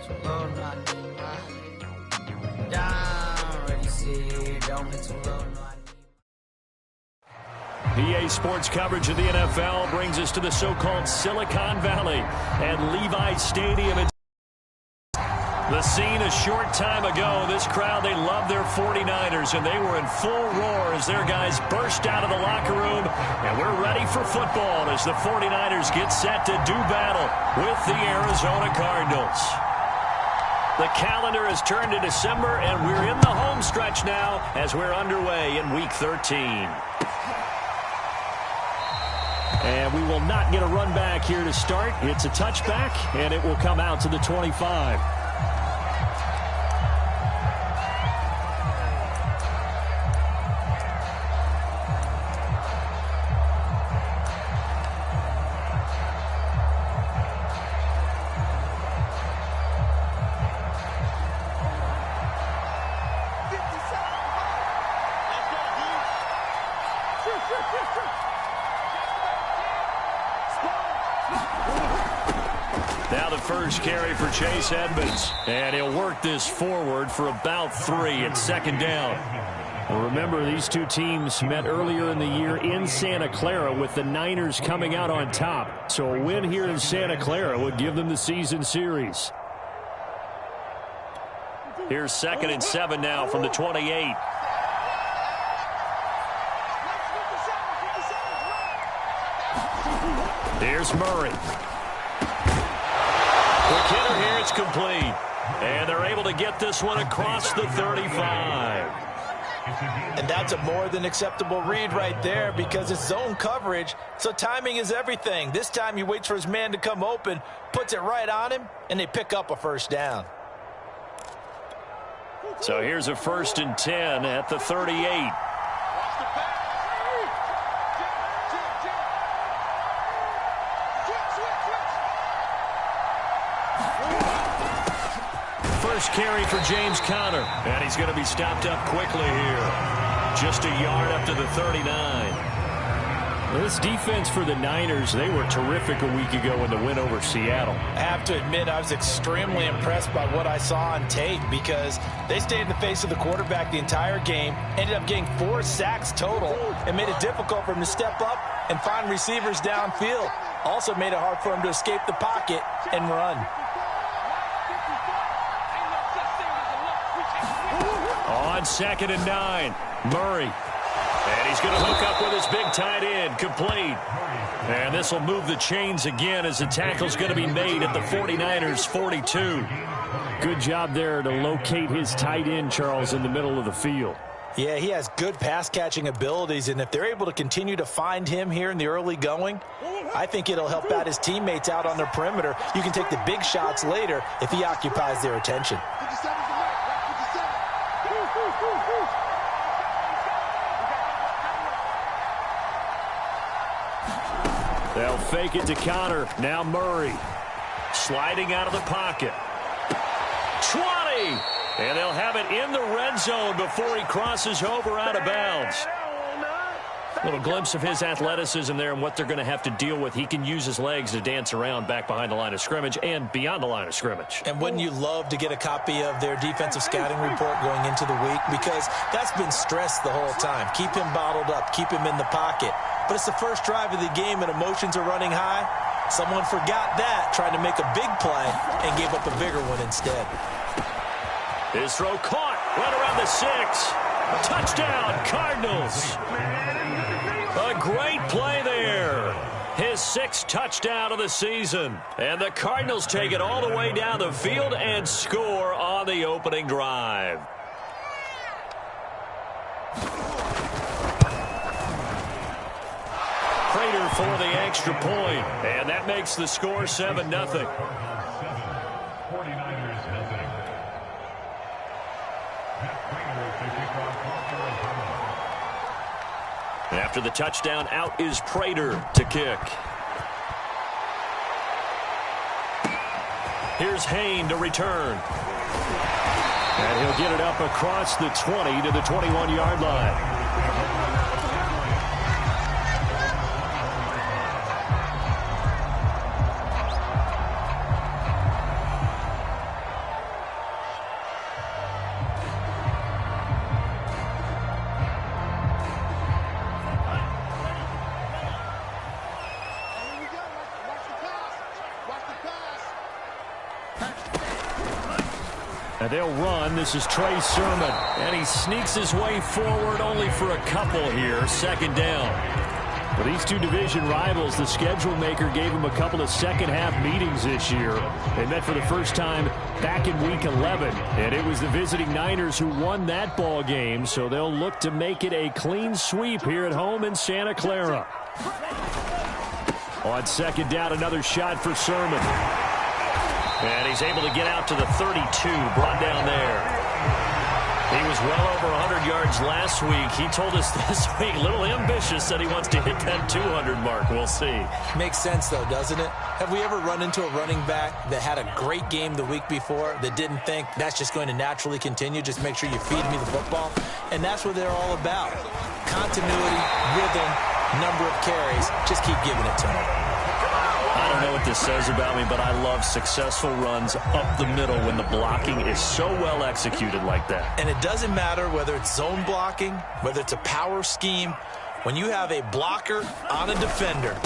PA Sports coverage of the NFL brings us to the so-called Silicon Valley at Levi Stadium. The scene a short time ago, this crowd, they love their 49ers, and they were in full roar as their guys burst out of the locker room. And we're ready for football as the 49ers get set to do battle with the Arizona Cardinals. The calendar has turned to December, and we're in the home stretch now as we're underway in Week 13. And we will not get a run back here to start. It's a touchback, and it will come out to the 25. Now the first carry for Chase Edmonds, and he'll work this forward for about 3. It's second down. Well, remember, these two teams met earlier in the year in Santa Clara with the Niners coming out on top. So a win here in Santa Clara would give them the season series. Here's 2nd and 7 now from the 28. Here's Murray. Quick hitter here, it's complete. And they're able to get this one across the 35. And that's a more than acceptable read right there because it's zone coverage, so timing is everything. This time he waits for his man to come open, puts it right on him, and they pick up a first down. So here's a 1st and 10 at the 38. First carry for James Conner, and he's going to be stopped up quickly here. Just a yard up to the 39. Well, this defense for the Niners, they were terrific a week ago in the win over Seattle. I have to admit, I was extremely impressed by what I saw on tape because they stayed in the face of the quarterback the entire game, ended up getting 4 sacks total, and made it difficult for him to step up and find receivers downfield. Also made it hard for him to escape the pocket and run. On 2nd and 9, Murray. And he's going to hook up with his big tight end, complete. And this will move the chains again as the tackle's going to be made at the 49ers' 42. Good job there to locate his tight end, Charles, in the middle of the field. Yeah, he has good pass-catching abilities, and if they're able to continue to find him here in the early going, I think it'll help out his teammates out on their perimeter. You can take the big shots later if he occupies their attention. They'll fake it to Conner. Now Murray. Sliding out of the pocket. 20! And they'll have it in the red zone before he crosses over out of bounds. A little glimpse of his athleticism there and what they're going to have to deal with. He can use his legs to dance around back behind the line of scrimmage and beyond the line of scrimmage. And wouldn't you love to get a copy of their defensive scouting report going into the week? Because that's been stressed the whole time. Keep him bottled up. Keep him in the pocket. But it's the first drive of the game and emotions are running high. Someone forgot that, tried to make a big play, and gave up a bigger one instead. His throw caught right around the 6. Touchdown, Cardinals. A great play there. His 6th touchdown of the season. And the Cardinals take it all the way down the field and score on the opening drive. Prater for the extra point. And that makes the score 7-0. After the touchdown, out is Prater to kick. Here's Hayne to return. And he'll get it up across the 20 to the 21-yard line. And they'll run. This is Trey Sermon. And he sneaks his way forward only for a couple here. Second down. For these two division rivals, the schedule maker gave them a couple of second-half meetings this year. They met for the first time back in Week 11. And it was the visiting Niners who won that ball game. So they'll look to make it a clean sweep here at home in Santa Clara. On second down, another shot for Sermon. And he's able to get out to the 32, brought down there. He was well over 100 yards last week. He told us this week, a little ambitious, that he wants to hit that 200 mark. We'll see. Makes sense, though, doesn't it? Have we ever run into a running back that had a great game the week before that didn't think that's just going to naturally continue? Just make sure you feed me the football. And that's what they're all about. Continuity, rhythm, number of carries. Just keep giving it to him. I don't know what this says about me, but I love successful runs up the middle when the blocking is so well executed like that. And it doesn't matter whether it's zone blocking, whether it's a power scheme. When you have a blocker on a defender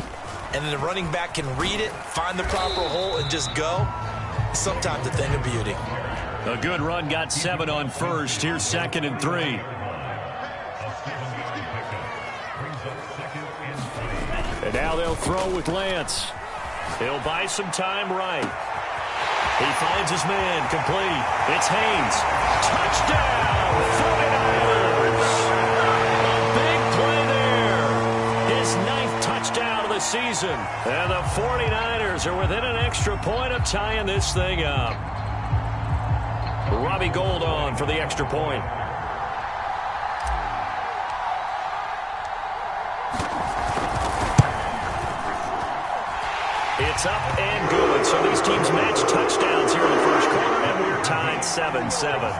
and then the running back can read it, find the proper hole, and just go, it's sometimes a thing of beauty. A good run got 7 on first. Here's 2nd and 3. And now they'll throw with Lance. He'll buy some time right. He finds his man, complete. It's Haynes. Touchdown, 49ers. A big play there. His 9th touchdown of the season. And the 49ers are within an extra point of tying this thing up. Robbie Gould on for the extra point. It's up and good. So these teams match touchdowns here in the first quarter, and we're tied 7-7.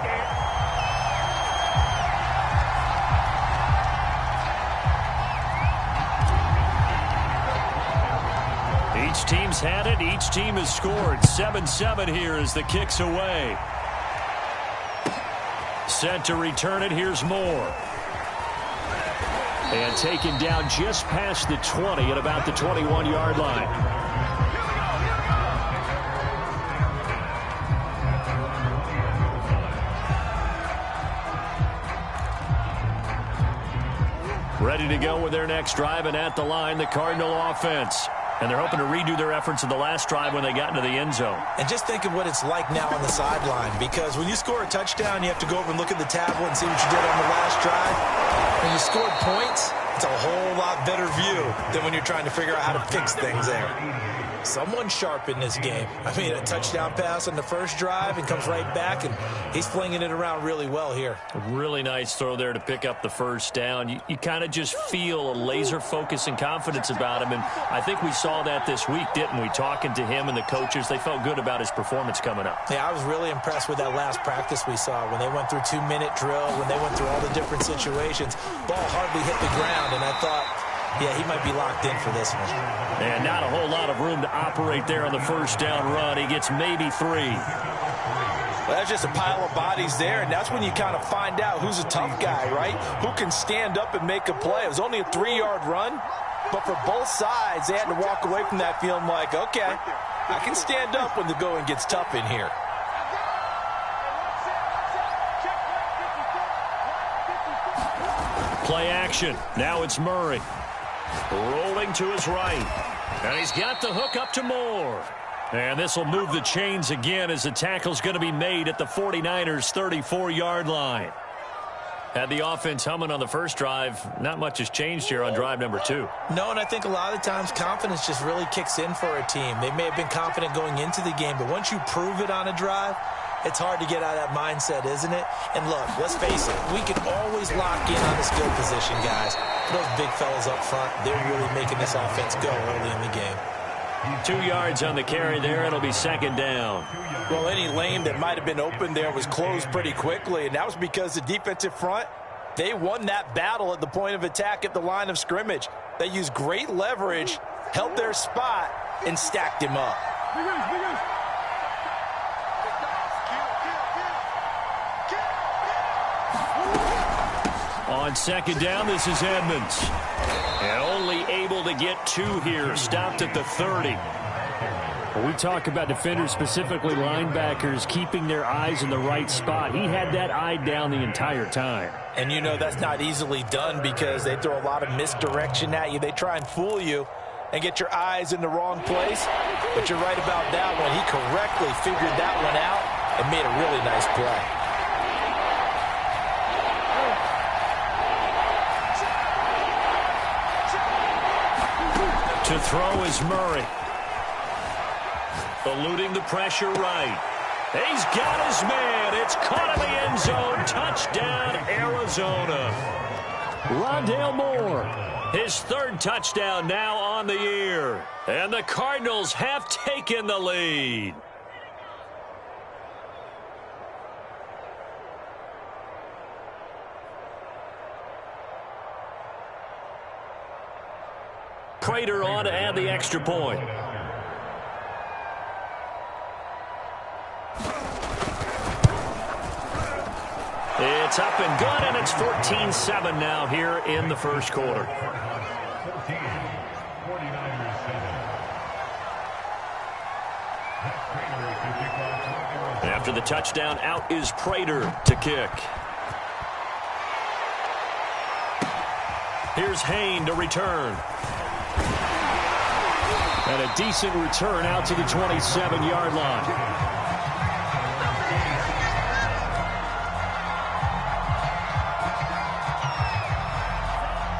Each team's had it. Each team has scored. 7-7 here as the kick's away. Set to return it. Here's Moore. And taken down just past the 20 at about the 21-yard line. Ready to go with their next drive, and at the line, the Cardinal offense. And they're hoping to redo their efforts in the last drive when they got into the end zone. And just think of what it's like now on the sideline, because when you score a touchdown, you have to go over and look at the tablet and see what you did on the last drive. When you scored points, it's a whole lot better view than when you're trying to figure out how to fix things there. Someone's sharp in this game. I mean, a touchdown pass on the first drive and comes right back, and he's flinging it around really well here. A really nice throw there to pick up the first down. You kind of just feel a laser focus and confidence about him, and I think we saw that this week, didn't we? Talking to him and the coaches, they felt good about his performance coming up. Yeah, I was really impressed with that last practice we saw when they went through 2-minute drill, when they went through all the different situations. Ball hardly hit the ground, and I thought, yeah, he might be locked in for this one. And not a whole lot of room to operate there on the first down run. He gets maybe 3. Well, that's just a pile of bodies there, and that's when you kind of find out who's a tough guy, right? Who can stand up and make a play. It was only a 3-yard run, but for both sides, they had to walk away from that feeling like, okay, I can stand up when the going gets tough in here. Play action. Now it's Murray. Rolling to his right. And he's got the hook up to Moore. And this will move the chains again as the tackle's going to be made at the 49ers' 34-yard line. Had the offense humming on the first drive. Not much has changed here on drive number 2. No, and I think a lot of times confidence just really kicks in for a team. They may have been confident going into the game, but once you prove it on a drive, it's hard to get out of that mindset, isn't it? And look, let's face it, we can always lock in on the skill position, guys. Those big fellas up front, they're really making this offense go early in the game. 2 yards on the carry there. It'll be second down. Well, any lane that might have been open there was closed pretty quickly, and that was because the defensive front, they won that battle at the point of attack at the line of scrimmage. They used great leverage, held their spot, and stacked him up. On second down, this is Edmonds. And only able to get 2 here. Stopped at the 30. When we talk about defenders, specifically linebackers, keeping their eyes in the right spot, he had that eye down the entire time. And you know that's not easily done because they throw a lot of misdirection at you. They try and fool you and get your eyes in the wrong place. But you're right about that one. He correctly figured that one out and made a really nice play. To throw is Murray. Eluding the pressure right. He's got his man. It's caught in the end zone. Touchdown, Arizona. Rondale Moore. His third touchdown now on the year. And the Cardinals have taken the lead. Prater on to add the extra point. It's up and good, and it's 14-7 now here in the first quarter. After the touchdown, out is Prater to kick. Here's Hayne to return. And a decent return out to the 27-yard line.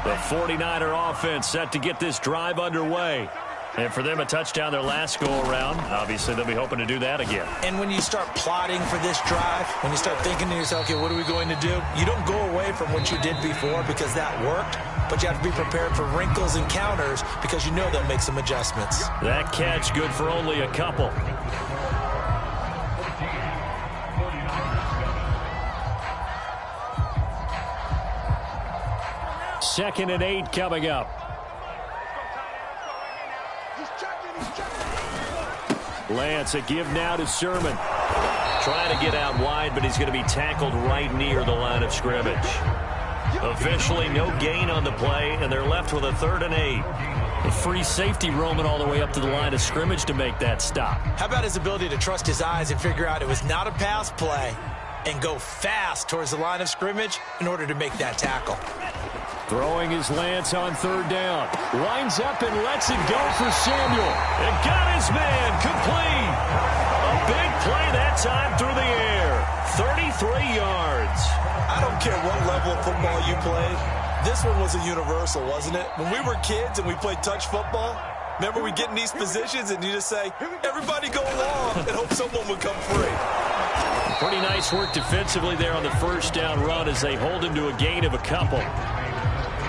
The 49er offense set to get this drive underway. And for them, a touchdown their last go-around. Obviously, they'll be hoping to do that again. And when you start plotting for this drive, when you start thinking to yourself, okay, what are we going to do? You don't go away from what you did before because that worked. But you have to be prepared for wrinkles and counters because you know they'll make some adjustments. That catch good for only a couple. Second and 8 coming up. Lance, a give now to Sermon. Trying to get out wide, but he's going to be tackled right near the line of scrimmage. Officially no gain on the play, and they're left with a 3rd and 8. A free safety roaming all the way up to the line of scrimmage to make that stop. How about his ability to trust his eyes and figure out it was not a pass play and go fast towards the line of scrimmage in order to make that tackle. Throwing his Lance on 3rd down. Lines up and lets it go for Samuel. And got his man complete. A big play that time through the air. 33 yards. I don't care what level of football you played. This one was a universal, wasn't it? When we were kids and we played touch football, remember we get in these positions and you just say, everybody go along and hope someone would come free. Pretty nice work defensively there on the first down run as they hold him to a gain of a couple.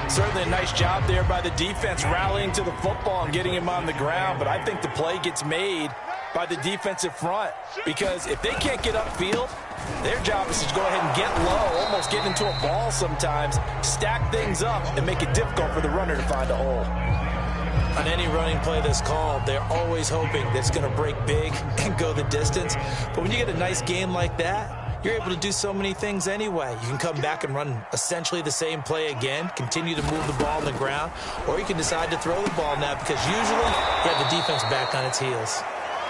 Certainly a nice job there by the defense rallying to the football and getting him on the ground, but I think the play gets made by the defensive front because if they can't get upfield, their job is to go ahead and get low, almost get into a ball sometimes, stack things up, and make it difficult for the runner to find a hole. On any running play that's called, they're always hoping that it's going to break big and go the distance. But when you get a nice game like that, you're able to do so many things anyway. You can come back and run essentially the same play again, continue to move the ball on the ground, or you can decide to throw the ball now because usually you have the defense back on its heels.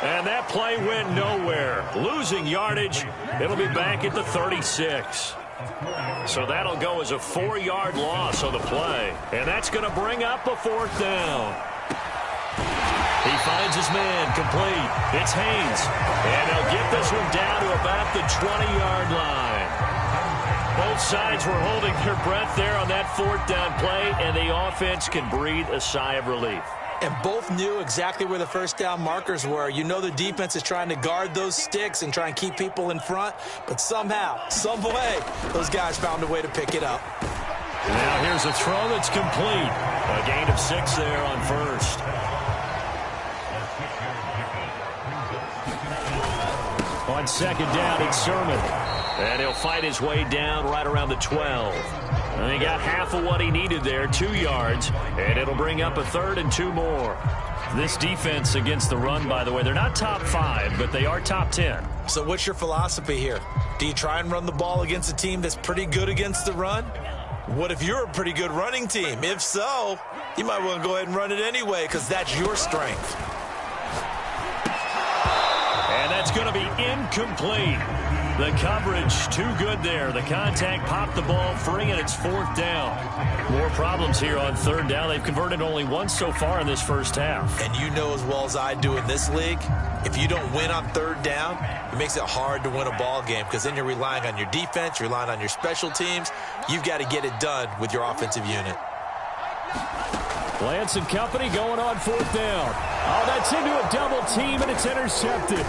And that play went nowhere. Losing yardage. It'll be back at the 36. So that'll go as a 4-yard loss on the play. And that's going to bring up a 4th down. He finds his man complete. It's Haynes. And they'll get this one down to about the 20-yard line. Both sides were holding their breath there on that 4th down play, and the offense can breathe a sigh of relief. And both knew exactly where the first down markers were. You know the defense is trying to guard those sticks and try and keep people in front. But somehow, some way, those guys found a way to pick it up. Now here's a throw that's complete. A gain of 6 there on first. On 2nd down, it's Sermon. And he'll fight his way down right around the 12. And he got half of what he needed there, 2 yards, and it'll bring up a 3rd and 2 more. This defense against the run, by the way, they're not top 5, but they are top 10. So what's your philosophy here? Do you try and run the ball against a team that's pretty good against the run? What if you're a pretty good running team? If so, you might want to go ahead and run it anyway because that's your strength. That's going to be incomplete. The coverage too good there. The contact popped the ball free, and it's 4th down. More problems here on 3rd down. They've converted only once so far in this first half. And you know as well as I do in this league, if you don't win on 3rd down, it makes it hard to win a ball game because then you're relying on your defense, you're relying on your special teams. You've got to get it done with your offensive unit. Lance and company going on 4th down. Oh, that's into a double team, and it's intercepted.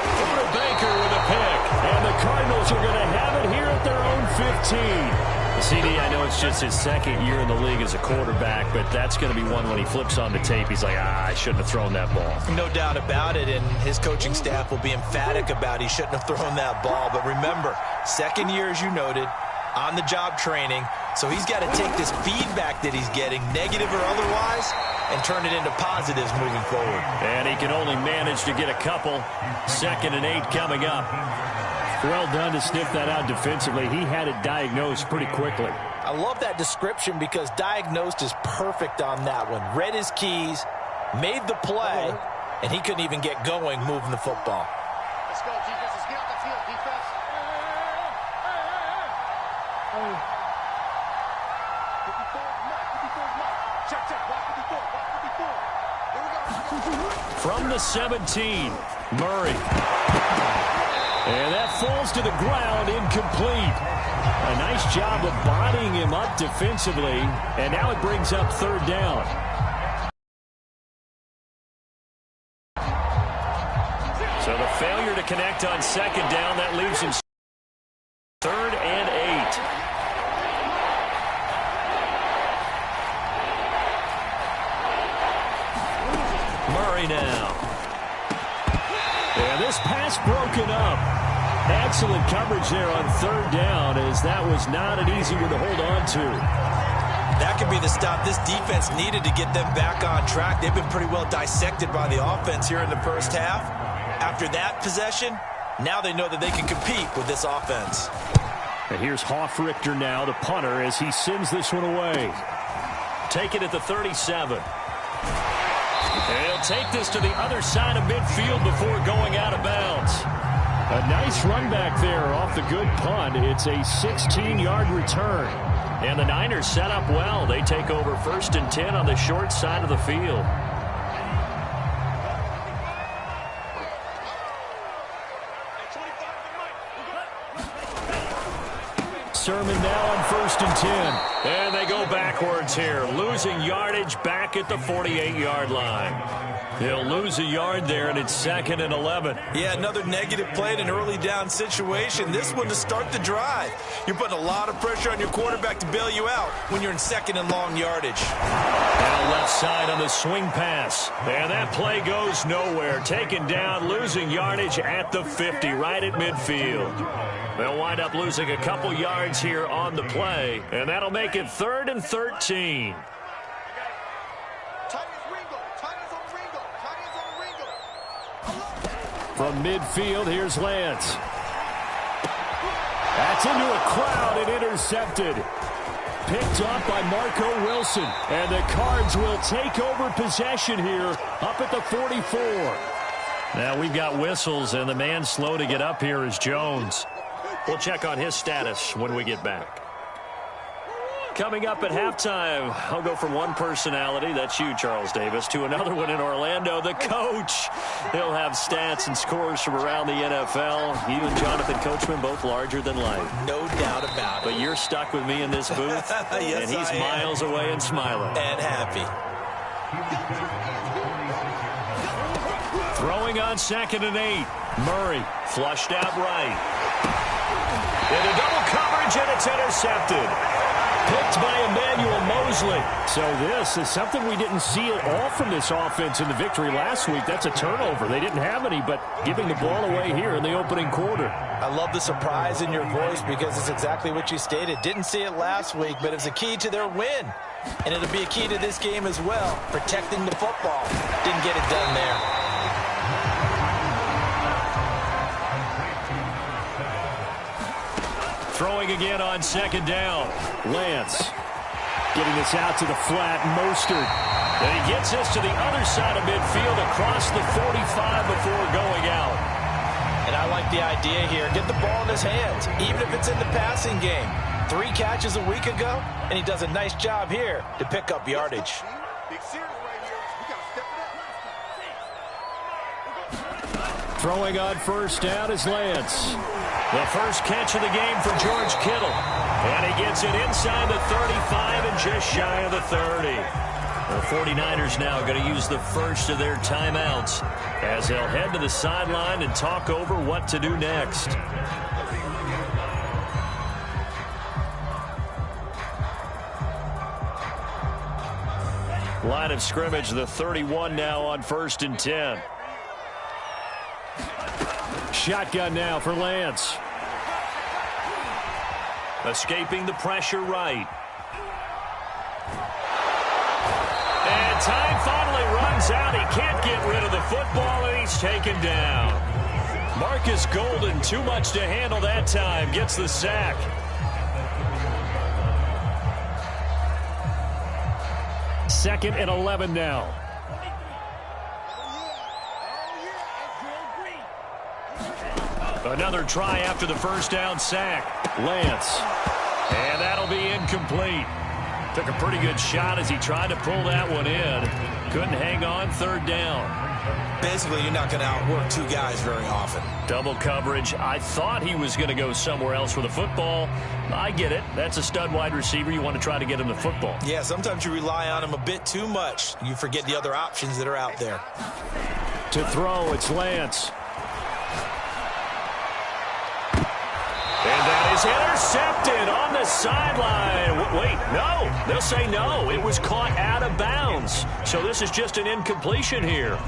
Buda Baker with a pick, and the Cardinals are going to have it here at their own 15. CD, I know it's just his 2nd year in the league as a quarterback, but that's going to be one when he flips on the tape. He's like, I shouldn't have thrown that ball. No doubt about it, and his coaching staff will be emphatic about he shouldn't have thrown that ball. But remember, 2nd year, as you noted, on-the-job training, so he's got to take this feedback that he's getting, negative or otherwise, and turn it into positives moving forward. And he can only manage to get a couple. 2nd and 8 coming up. Well done to sniff that out defensively. He had it diagnosed pretty quickly. I love that description because diagnosed is perfect on that one. Read his keys, made the play, and he couldn't even get going moving the football. Let's go, defense. Let's get out the field, defense. Check, check. Watch 54. Watch 54. Here we go. From the 17, Murray. And that falls to the ground, incomplete. A nice job of bodying him up defensively, and now it brings up 3rd down. So the failure to connect on 2nd down, that leaves him 3rd and 8. Murray now. And this pass broken up. Excellent coverage there on 3rd down, as that was not an easy one to hold on to. That could be the stop this defense needed to get them back on track. They've been pretty well dissected by the offense here in the first half. After that possession, now they know that they can compete with this offense. And here's Hoffrichter now, the punter, as he sends this one away. Take it at the 37. And he'll take this to the other side of midfield before going out of bounds. A nice run back there off the good punt. It's a 16-yard return. And the Niners set up well. They take over 1st and 10 on the short side of the field. Sermon now on 1st and 10. And they go backwards here. Losing yardage back at the 48-yard line. They'll lose a yard there, and it's 2nd and 11. Yeah, another negative play in an early down situation. This one to start the drive. You're putting a lot of pressure on your quarterback to bail you out when you're in 2nd and long yardage. Now left side on the swing pass. And that play goes nowhere. Taken down, losing yardage at the 50, right at midfield. They'll wind up losing a couple yards here on the play, and that'll make it 3rd and 13. From midfield, here's Lance. That's into a crowd and intercepted. Picked up by Marco Wilson. And the Cards will take over possession here up at the 44. Now we've got whistles, and the man slow to get up here is Jones. We'll check on his status when we get back. Coming up at halftime, I'll go from one personality, that's you, Charles Davis, to another one in Orlando, the coach. He'll have stats and scores from around the NFL. You and Jonathan Coachman, both larger than life. No doubt about it. But you're stuck with me in this booth, yes, and he's miles away and smiling. And happy. Throwing on 2nd and 8. Murray flushed out right. Into double coverage, and it's intercepted. Picked by Emmanuel Mosley. So this is something we didn't see at all from this offense in the victory last week. That's a turnover. They didn't have any, but giving the ball away here in the opening quarter. I love the surprise in your voice because it's exactly what you stated. Didn't see it last week, but it's a key to their win. And it'll be a key to this game as well, protecting the football. Didn't get it done there. Throwing again on 2nd down. Lance getting this out to the flat. Mostert. And he gets this to the other side of midfield across the 45 before going out. And I like the idea here. Get the ball in his hands, even if it's in the passing game. 3 catches a week ago, and he does a nice job here to pick up yardage. Big series right here. We got to step it up. Throwing on first down is Lance. The first catch of the game for George Kittle. And he gets it inside the 35 and just shy of the 30. The 49ers now going to use the first of their timeouts as they'll head to the sideline and talk over what to do next. Line of scrimmage, the 31 now on 1st and 10. Shotgun now for Lance. Escaping the pressure right. And time finally runs out. He can't get rid of the football, and he's taken down. Marcus Golden, too much to handle that time, gets the sack. Second and 11 now. Another try after the first down sack. Lance. And that'll be incomplete. Took a pretty good shot as he tried to pull that one in. Couldn't hang on, 3rd down. Basically, you're not going to outwork 2 guys very often. Double coverage. I thought he was going to go somewhere else for the football. I get it. That's a stud wide receiver. You want to try to get him the football. Yeah, sometimes you rely on him a bit too much. You forget the other options that are out there. To throw, it's Lance. And that is intercepted on the sideline. Wait, no. They'll say no. It was caught out of bounds. So this is just an incompletion here.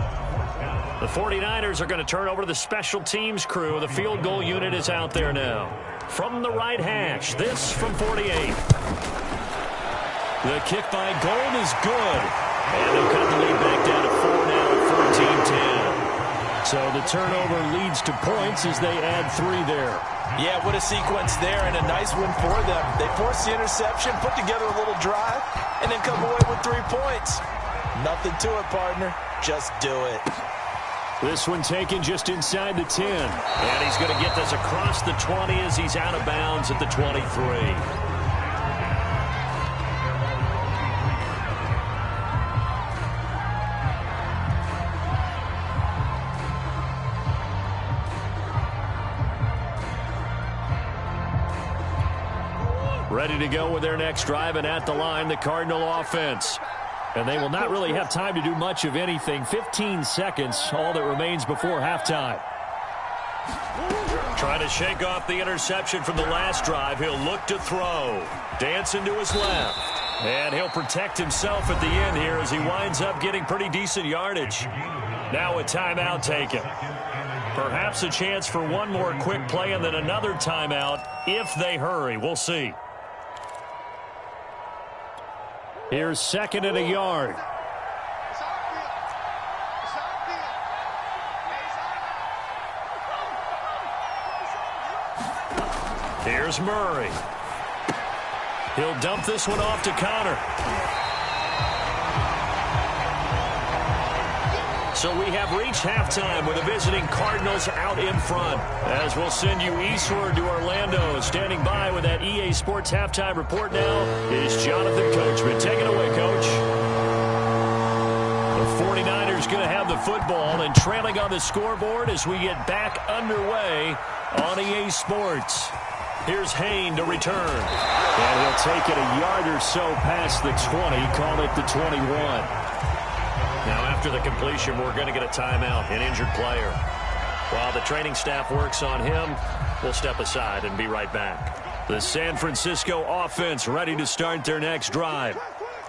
The 49ers are going to turn over to the special teams crew. The field goal unit is out there now. From the right hash, this from 48. The kick by Gold is good. And they'll cut the lead back down to 4 now at 14-10. So the turnover leads to points as they add 3 there. Yeah, what a sequence there, and a nice one for them. They force the interception, put together a little drive, and then come away with 3 points. Nothing to it, partner. Just do it. This one taken just inside the 10. And he's going to get this across the 20 as he's out of bounds at the 23. Ready to go with their next drive, and at the line, the Cardinal offense. And they will not really have time to do much of anything. 15 seconds, all that remains before halftime. Trying to shake off the interception from the last drive. He'll look to throw. Dancing to his left. And he'll protect himself at the end here as he winds up getting pretty decent yardage. Now a timeout taken. Perhaps a chance for one more quick play and then another timeout if they hurry. We'll see. Here's 2nd and a yard. Here's Murray. He'll dump this one off to Connor. So we have reached halftime with the visiting Cardinals out in front. As we'll send you eastward to Orlando. Standing by with that EA Sports halftime report now is Jonathan Coachman. Take it away, Coach. The 49ers going to have the football and trailing on the scoreboard as we get back underway on EA Sports. Here's Hayne to return. And he'll take it a yard or so past the 20. Call it the 21. Now, after the completion, we're going to get a timeout, an injured player. While the training staff works on him, we'll step aside and be right back. The San Francisco offense ready to start their next drive.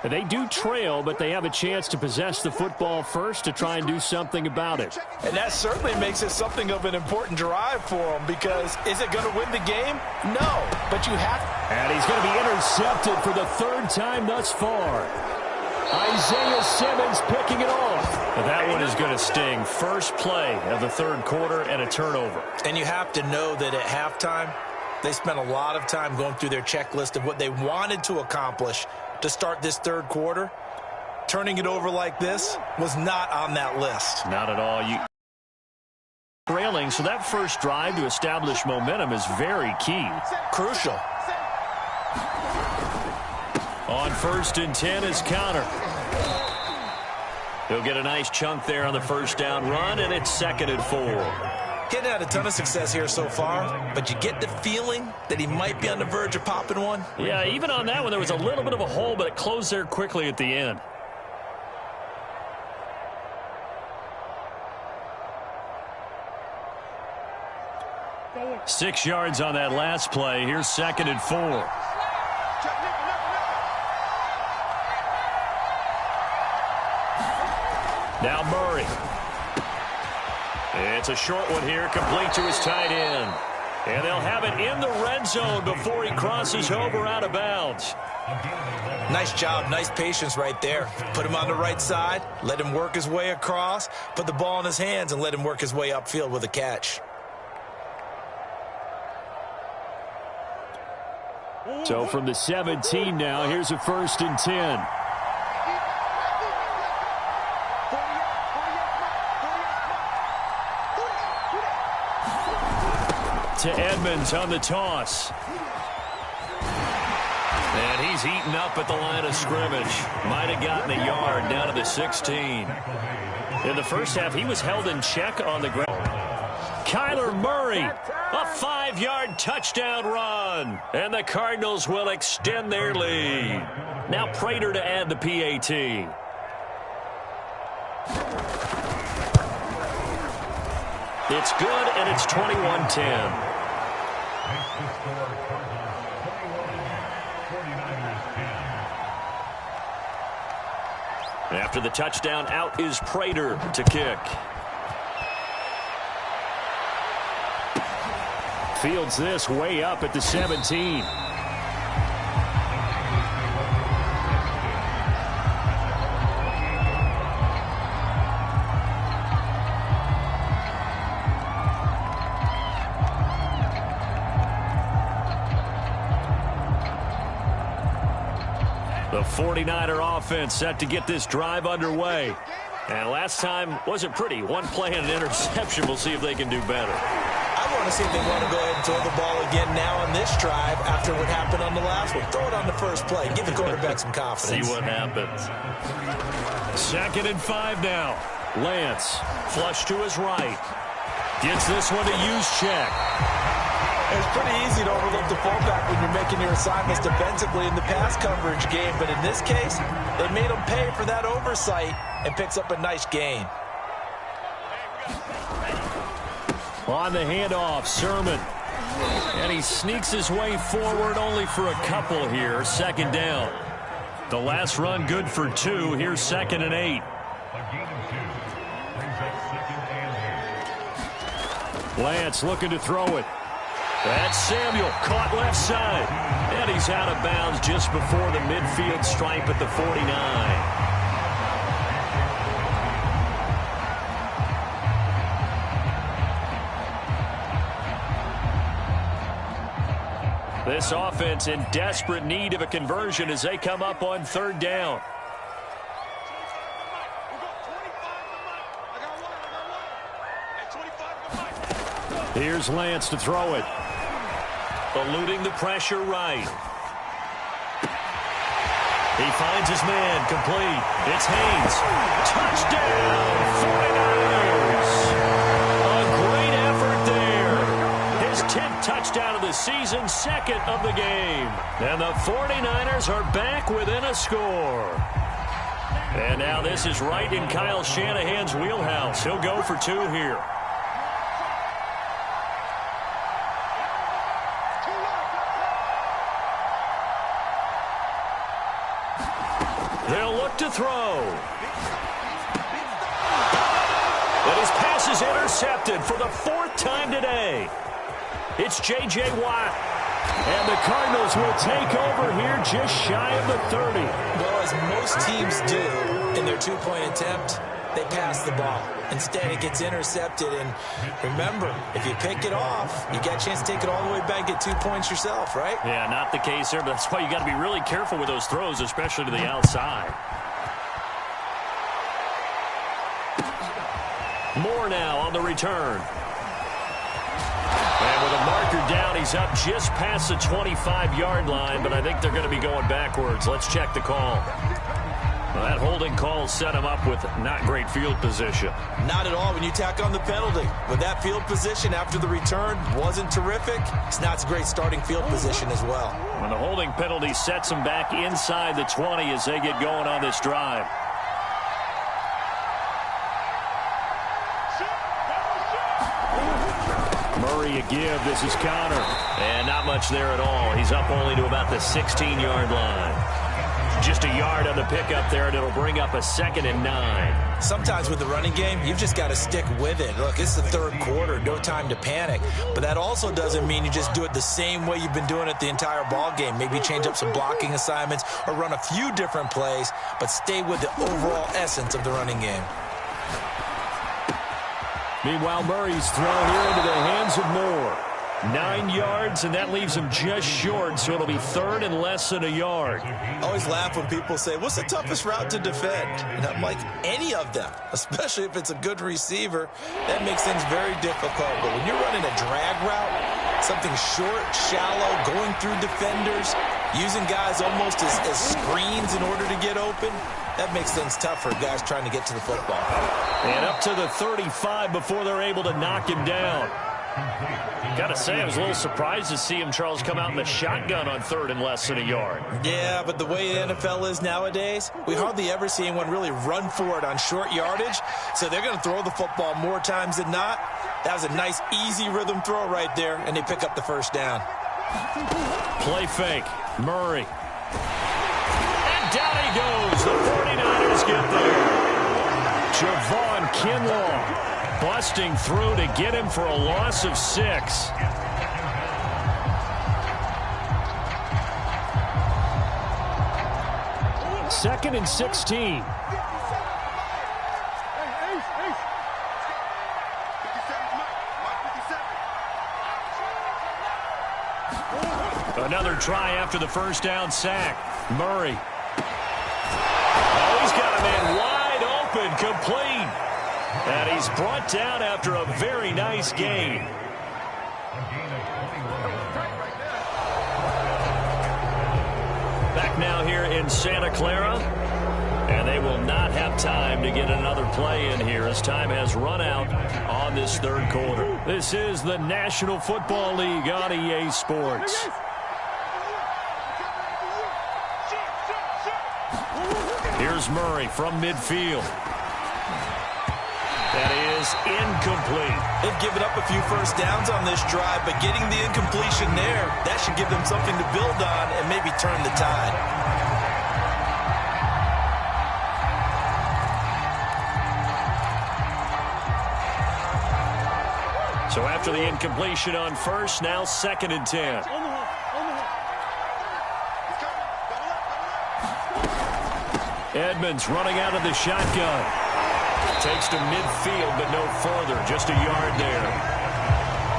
They do trail, but they have a chance to possess the football first to try and do something about it. And that certainly makes it something of an important drive for them, because is it going to win the game? No, but you have to. And he's going to be intercepted for the 3rd time thus far. Isaiah Simmons picking it off. And that one is going to sting. First play of the 3rd quarter and a turnover. And you have to know that at halftime, they spent a lot of time going through their checklist of what they wanted to accomplish to start this 3rd quarter. Turning it over like this was not on that list. Not at all. Trailing, so that first drive to establish momentum is very key. Crucial. On 1st and 10 is Connor. He'll get a nice chunk there on the first down run, and it's 2nd and 4. He hadn't had a ton of success here so far, but you get the feeling that he might be on the verge of popping one. Yeah, even on that one, there was a little bit of a hole, but it closed there quickly at the end. Forward. 6 yards on that last play. Here's 2nd and 4. Now Murray. It's a short one here, complete to his tight end. And they'll have it in the red zone before he crosses over out of bounds. Nice job, nice patience right there. Put him on the right side, let him work his way across, put the ball in his hands, and let him work his way upfield with a catch. So from the 17 now, here's a 1st and 10. To Edmonds on the toss. And he's eaten up at the line of scrimmage. Might have gotten a yard down to the 16. In the first half, he was held in check on the ground. Kyler Murray, a 5-yard touchdown run. And the Cardinals will extend their lead. Now Prater to add the PAT. It's good, and it's 21-10. After the touchdown, out is Prater to kick. Fields this way up at the 17. The 49er offense set to get this drive underway. And last time wasn't pretty. One play and an interception. We'll see if they can do better. I want to see if they want to go ahead and throw the ball again now on this drive after what happened on the last one. Throw it on the first play. Give the quarterback some confidence. See what happens. 2nd and 5 now. Lance, flush to his right. Gets this one to use check. It's pretty easy to overlook the fullback when you're making your assignments defensively in the pass coverage game, but in this case, they made him pay for that oversight and picks up a nice gain. On the handoff, Sermon. And he sneaks his way forward only for a couple here. 2nd down. The last run good for 2. Here's 2nd and 8. Lance looking to throw it. That's Samuel, caught left side. And he's out of bounds just before the midfield stripe at the 49. This offense in desperate need of a conversion as they come up on 3rd down. Here's Lance to throw it. Eluding the pressure right. He finds his man, complete. It's Haynes. Touchdown, 49ers. A great effort there. His 10th touchdown of the season, 2nd of the game. And the 49ers are back within a score. And now this is right in Kyle Shanahan's wheelhouse. He'll go for 2 here. They'll look to throw. But his pass is intercepted for the 4th time today. It's J.J. Watt. And the Cardinals will take over here just shy of the 30. Well, as most teams do in their 2-point attempt, they pass the ball. Instead, it gets intercepted. And remember, if you pick it off, you got a chance to take it all the way back, get 2 points yourself, right? Yeah, not the case there, but that's why you got to be really careful with those throws, especially to the outside. Moore now on the return. he's up just past the 25-yard line, but I think they're going to be going backwards. Let's check the call. Well, that holding call set him up with not great field position. Not at all when you tack on the penalty. With that field position after the return wasn't terrific, it's not a great starting field position as well. When the holding penalty sets him back inside the 20 as they get going on this drive. Murray a give. This is Connor. And not much there at all. He's up only to about the 16-yard line. Just a yard on the pickup there, and it'll bring up a 2nd and 9. Sometimes with the running game, you've just got to stick with it. Look, it's the third quarter, no time to panic. But that also doesn't mean you just do it the same way you've been doing it the entire ball game. Maybe change up some blocking assignments or run a few different plays, but stay with the overall essence of the running game. Meanwhile, Murray's thrown here into the hands of Moore. 9 yards, and that leaves him just short, so it'll be 3rd and less than a yard. I always laugh when people say, what's the toughest route to defend? And I'm like, any of them, especially if it's a good receiver. That makes things very difficult. But when you're running a drag route, something short, shallow, going through defenders, using guys almost as screens in order to get open, that makes things tough for guys trying to get to the football. And up to the 35 before they're able to knock him down. Gotta say, I was a little surprised to see him, Charles, come out in the shotgun on 3rd and less than a yard. Yeah, but the way the NFL is nowadays, we hardly ever see anyone really run for it on short yardage. So they're going to throw the football more times than not. That was a nice, easy rhythm throw right there, and they pick up the first down. Play fake. Murray. And down he goes. The 49ers get there. Javon Kinlaw busting through to get him for a loss of 6. 2nd and 16. Another try after the first down sack. Murray. Oh, he's got a man wide open, complete. And he's brought down after a very nice gain. Back now here in Santa Clara. And they will not have time to get another play in here as time has run out on this third quarter. This is the National Football League on EA Sports. Here's Murray from midfield. That is incomplete. They've given up a few first downs on this drive, but getting the incompletion there, that should give them something to build on and maybe turn the tide. So after the incompletion on first, now 2nd and 10. Edmonds running out of the shotgun. Takes to midfield, but no further. Just a yard there.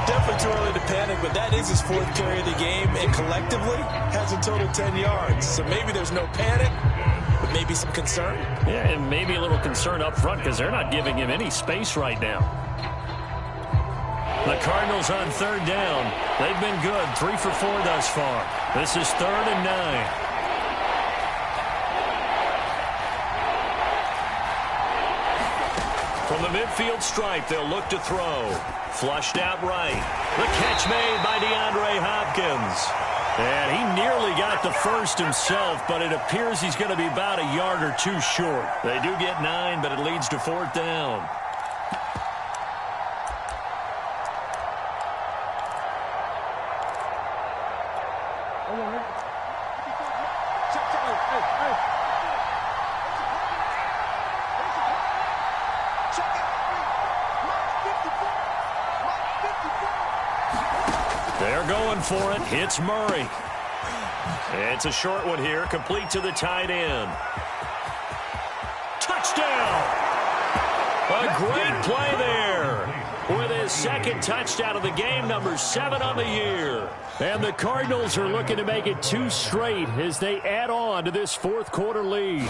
Definitely too early to panic, but that is his 4th carry of the game, and collectively has a total 10 yards. So maybe there's no panic, but maybe some concern. Yeah, and maybe a little concern up front because they're not giving him any space right now. The Cardinals on 3rd down. They've been good, 3 for 4 thus far. This is 3rd and 9. From the midfield stripe, they'll look to throw. Flushed out right. The catch made by DeAndre Hopkins. And he nearly got the first himself, but it appears he's going to be about a yard or 2 short. They do get 9, but it leads to 4th down. They're going for it. It's Murray. It's a short one here, complete to the tight end. Touchdown! A great play there with his 2nd touchdown of the game, number 7 on the year. And the Cardinals are looking to make it 2 straight as they add on to this 4th quarter lead.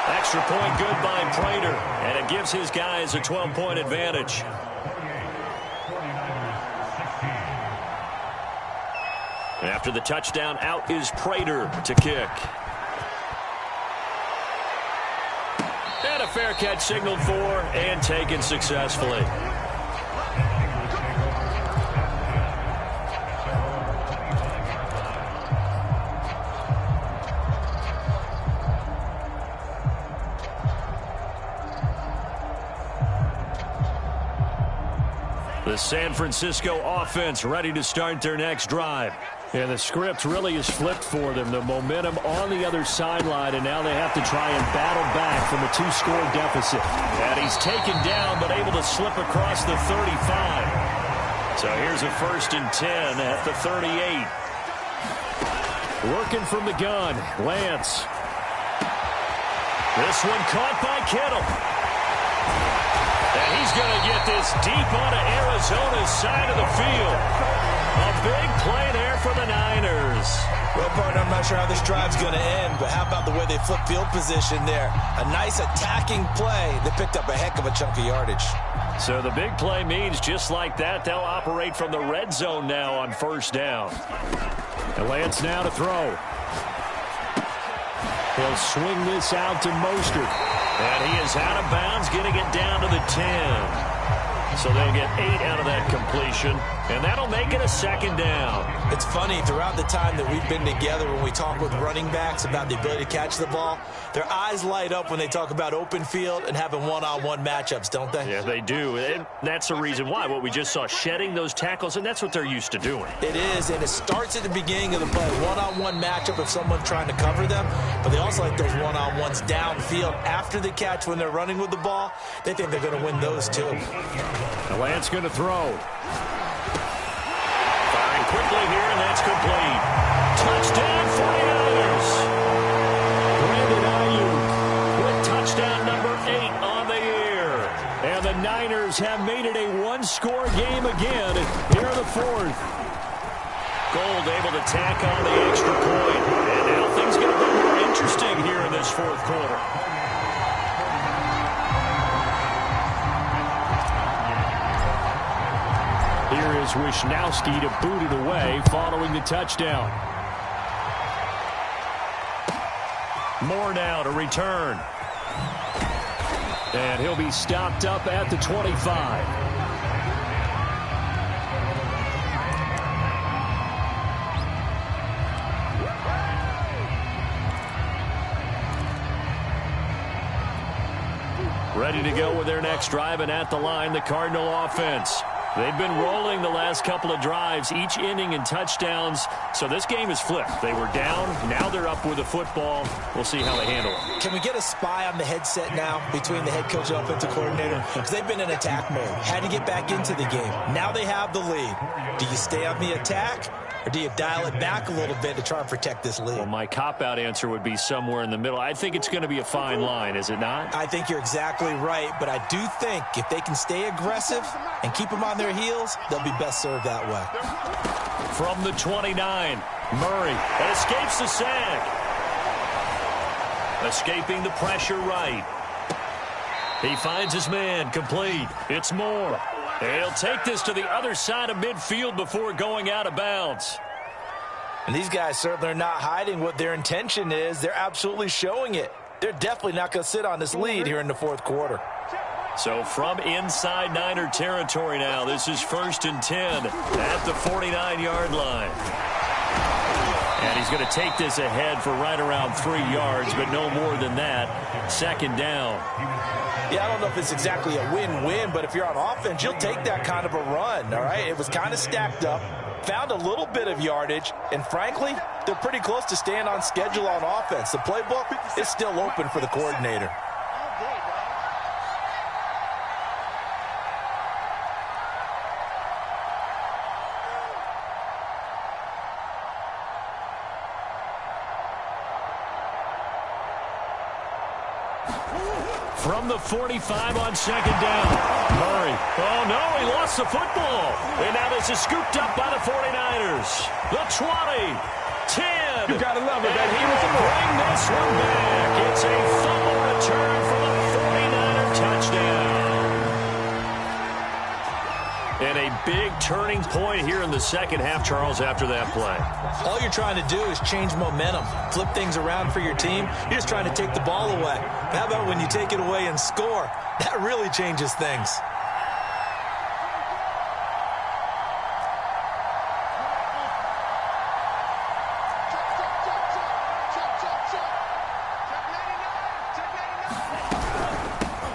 Extra point good by Prater, and it gives his guys a 12-point advantage. After the touchdown, out is Prater to kick. And a fair catch signaled for and taken successfully. The San Francisco offense ready to start their next drive. And the script really is flipped for them. The momentum on the other sideline, and now they have to try and battle back from a 2-score deficit. And he's taken down, but able to slip across the 35. So here's a 1st and 10 at the 38. Working from the gun, Lance. This one caught by Kittle. And he's going to get this deep onto Arizona's side of the field. A big play there for the Niners. Well, partner, I'm not sure how this drive's going to end, but how about the way they flip field position there? A nice attacking play that picked up a heck of a chunk of yardage. So the big play means just like that, they'll operate from the red zone now on 1st down. And Lance now to throw. He'll swing this out to Mostert. And he is out of bounds, getting it down to the 10. So they'll get 8 out of that completion, and that'll make it a 2nd down. It's funny, throughout the time that we've been together, when we talk with running backs about the ability to catch the ball, their eyes light up when they talk about open field and having one-on-one matchups, don't they? Yeah, they do. And that's the reason why. What we just saw, shedding those tackles, and that's what they're used to doing. It is, and it starts at the beginning of the play. One-on-one matchup if someone's trying to cover them, but they also like those one-on-ones downfield after the catch when they're running with the ball. They think they're going to win those too. Lance going to throw. Firing quickly here, and that's complete. Touchdown, 49ers. Brandon Ayuk with touchdown number 8 on the year. And the Niners have made it a 1-score game again here in the 4th. Gold able to tack on the extra point. And now things get a bit more interesting here in this 4th quarter. Here is Wisnowski to boot it away following the touchdown. Moore now to return. And he'll be stopped up at the 25. Ready to go with their next drive, and at the line, the Cardinal offense. They've been rolling the last couple of drives, each inning in touchdowns. So this game is flipped. They were down. Now they're up with the football. We'll see how they handle it. Can we get a spy on the headset now between the head coach and offensive coordinator? Because they've been in attack mode. Had to get back into the game. Now they have the lead. Do you stay on the attack, or do you dial it back a little bit to try and protect this lead? Well, my cop-out answer would be somewhere in the middle. I think it's going to be a fine line, is it not? I think you're exactly right, but I do think if they can stay aggressive and keep them on their heels, they'll be best served that way. From the 29, Murray escapes the sack. Escaping the pressure right. He finds his man, complete. It's Moore. He'll take this to the other side of midfield before going out of bounds. And these guys certainly are not hiding what their intention is. They're absolutely showing it. They're definitely not going to sit on this lead here in the 4th quarter. So from inside Niner territory now, this is 1st and 10 at the 49-yard line. And he's going to take this ahead for right around 3 yards, but no more than that. 2nd down. Yeah, I don't know if it's exactly a win-win, but if you're on offense, you'll take that kind of a run, all right? It was kind of stacked up, found a little bit of yardage, and frankly, they're pretty close to staying on schedule on offense. The playbook is still open for the coordinator. From the 45 on 2nd down. Murray. Oh, no, he lost the football. And now this is scooped up by the 49ers. The 20, 10. You got to love it, and baby. he will bring this one back. It's a fumble return for the 49er touchdown. And a big turning point here in the second half, Charles, after that play. All you're trying to do is change momentum, flip things around for your team. You're just trying to take the ball away. How about when you take it away and score? That really changes things.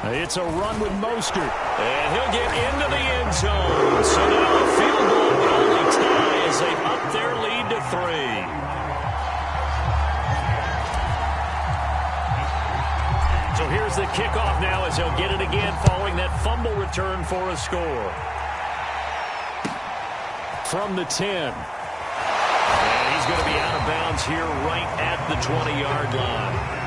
It's a run with Mostert. And he'll get into the end zone. So now a field goal will only tie as they up their lead to 3. So here's the kickoff now as he'll get it again following that fumble return for a score. From the 10. And he's going to be out of bounds here right at the 20-yard line.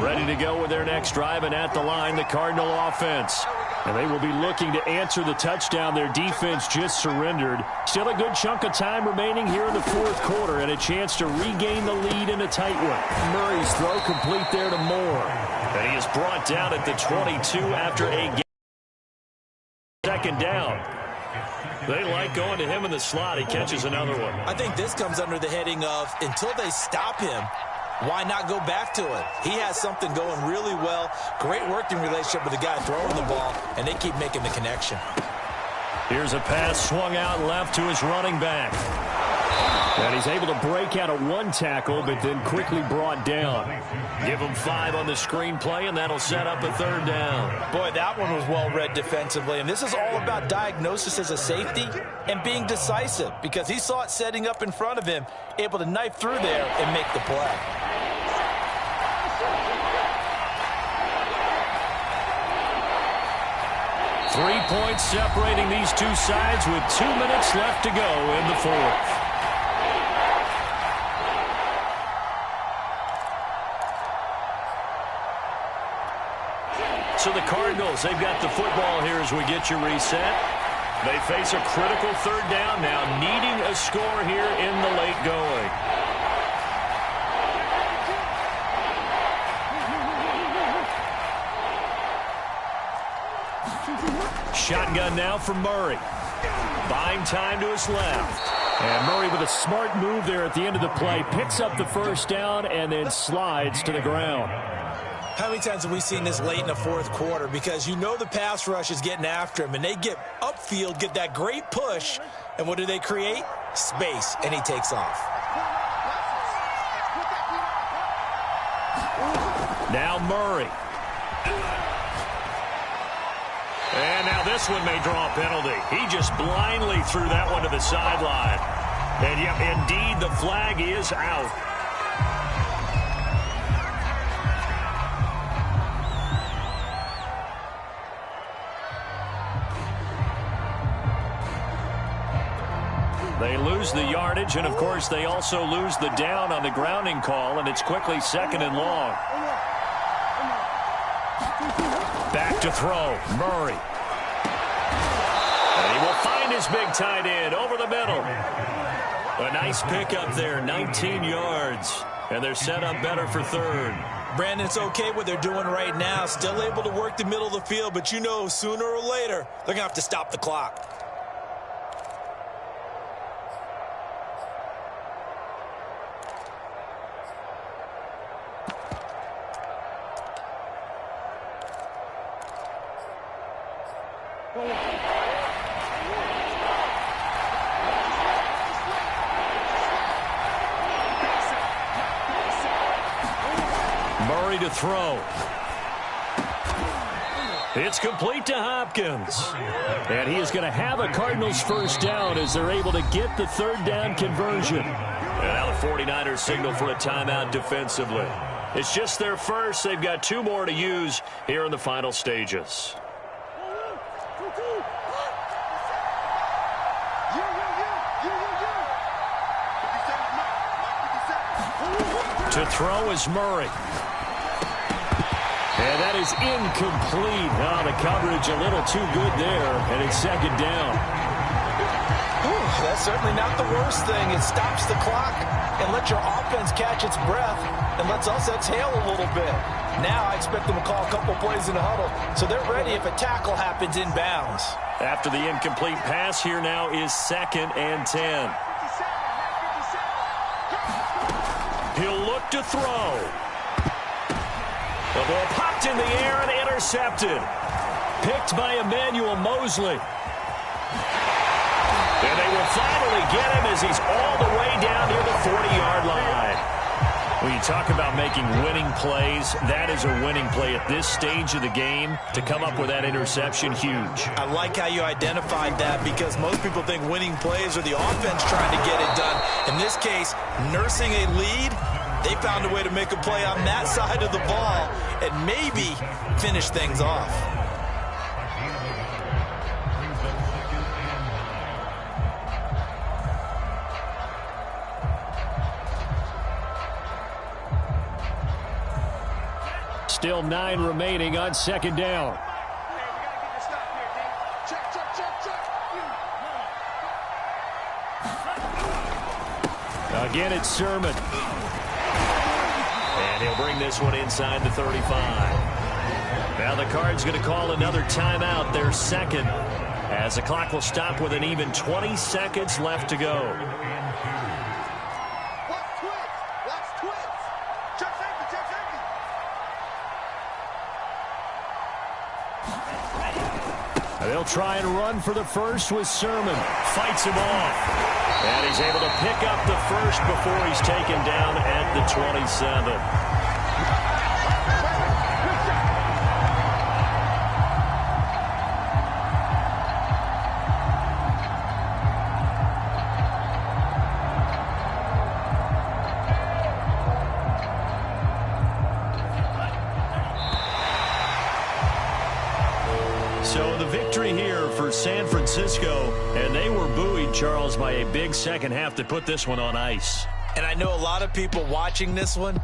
Ready to go with their next drive, and at the line, the Cardinal offense. And they will be looking to answer the touchdown their defense just surrendered. Still a good chunk of time remaining here in the fourth quarter, and a chance to regain the lead in a tight one. Murray's throw complete there to Moore. And he is brought down at the 22 after a second down. They like going to him in the slot. He catches another one. I think this comes under the heading of until they stop him, why not go back to it? He has something going really well. Great working relationship with the guy throwing the ball, and they keep making the connection. Here's a pass swung out left to his running back. And he's able to break out of one tackle, but then quickly brought down. Give him 5 on the screenplay, and that'll set up a third down. Boy, that one was well read defensively. And this is all about diagnosis as a safety and being decisive, because he saw it setting up in front of him, able to knife through there and make the play. 3 points separating these two sides with 2 minutes left to go in the fourth. So the Cardinals, they've got the football here as we get you reset. They face a critical third down now, needing a score here in the late going. Shotgun now for Murray. Buying time to his left. And Murray with a smart move there at the end of the play. Picks up the first down and then slides to the ground. How many times have we seen this late in the fourth quarter? Because you know the pass rush is getting after him, and they get upfield, get that great push, and what do they create? Space, and he takes off. Now Murray. And now this one may draw a penalty. He just blindly threw that one to the sideline. And yep, indeed, the flag is out. They lose the yardage, and of course they also lose the down on the grounding call, and it's quickly 2nd and long. Back to throw, Murray. And he will find his big tight end over the middle. A nice pickup there, 19 yards, and they're set up better for third. Brandon, it's okay what they're doing right now. Still able to work the middle of the field, but you know sooner or later they're going to have to stop the clock. Murray to throw. It's complete to Hopkins. And he is going to have a Cardinals first down as they're able to get the third down conversion. And now the 49ers signal for a timeout defensively. It's just their first. They've got 2 more to use here in the final stages. To throw is Murray. And that is incomplete. Oh, the coverage a little too good there, and it's 2nd down. That's certainly not the worst thing. It stops the clock and lets your offense catch its breath and lets us exhale a little bit. Now I expect them to call a couple plays in the huddle, so they're ready if a tackle happens inbounds. After the incomplete pass, here now is 2nd and 10. He'll look to throw. The ball popped in the air and intercepted. Picked by Emmanuel Mosley. And they will finally get him as he's all the way down near the 40-yard line. When you talk about making winning plays, that is a winning play at this stage of the game. To come up with that interception, huge. I like how you identified that because most people think winning plays are the offense trying to get it done. In this case, nursing a lead, they found a way to make a play on that side of the ball and maybe finish things off. Still 9 remaining on 2nd down. Hey, we gotta get this stop here, D. Check, check, check, check. Again, it's Sermon. And he'll bring this one inside the 35. Now the Cards going to call another timeout, their 2nd, as the clock will stop with an even 20 seconds left to go. Watch twins. Watch twins. Check safety, check safety. They'll try and run for the first with Sermon. Fights him off. And he's able to pick up the first before he's taken down at the 27. So the victory here for San Francisco, and they were buoyed, Charles, by a big second half to put this one on ice. And I know a lot of people watching this one